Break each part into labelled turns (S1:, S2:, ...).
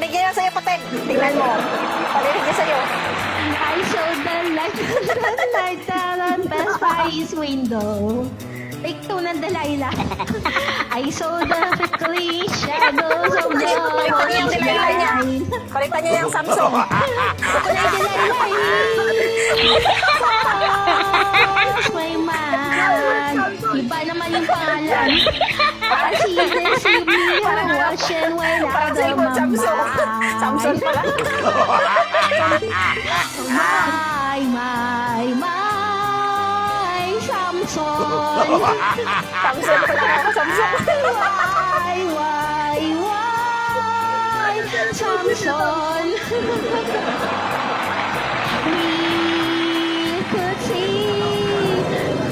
S1: Parinig niya sa'yo, Paten. Tingnan mo. Parinig niya sa'yo.
S2: I saw the light that passed by his window. Take two ng Delilah. I saw the flickering shadows of the
S1: Palitan niya yung Delilah niya. Palitan niya yung Samsung.
S2: Ito na yung Delilah. My man. Iba naman yung pangalan. As he deceived me, I'm watching when
S1: Parang
S2: out of
S1: cellphone,
S2: my
S1: Samsung.
S2: mind.
S1: Samsung pala.
S2: My Samson.
S1: Samsung pala ako, Samsung.
S2: Why, Samson. We could see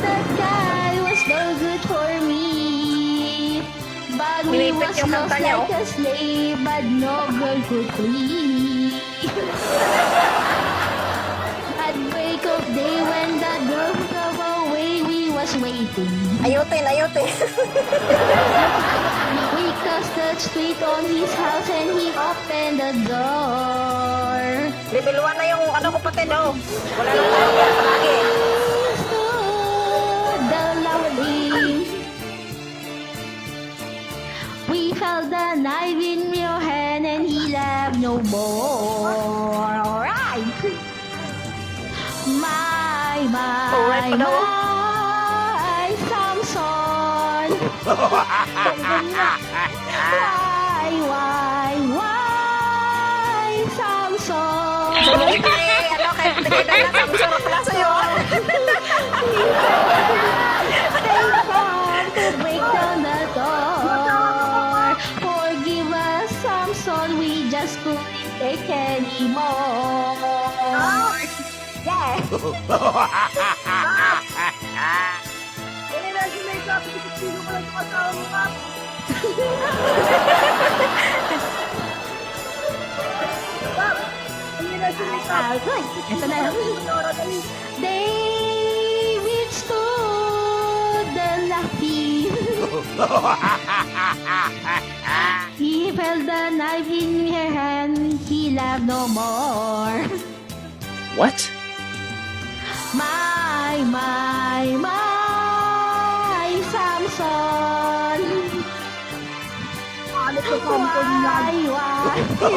S2: that guy was no good for me. But we
S1: Nilipit
S2: was
S1: yung
S2: lost
S1: kanta niya,
S2: like a slave, but no girl could free. At break of day when the girl drove away, we was waiting.
S1: Ayutin, ayutin.
S2: We crossed the street on his house and he opened the door.
S1: Level 1 na yung ano ko, Paten, oh. Wala nang kaya palagi.
S2: The lovely. We felt the knife in your hand and he left no more. Alright.
S1: Alright
S2: My
S1: pa daw.
S2: Samson. Why, Samson?
S1: Sige, ano, kay Paten na Samsung na pala sa'yo.
S2: They come to break down the door. Forgive us, Samson, we just couldn't take anymore. Yeah. Good. Ito na. David stood the lucky. He felt the knife in her hand. He laughed no more.
S3: What?
S2: My Samson.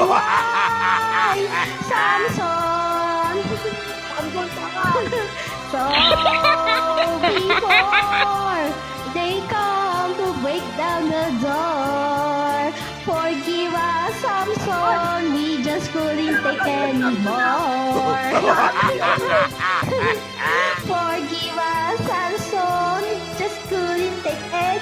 S2: Why, Samson? So before they come to break down the door, forgive us, Samson, we just couldn't take anymore. Forgive us, Samson, just couldn't take anymore.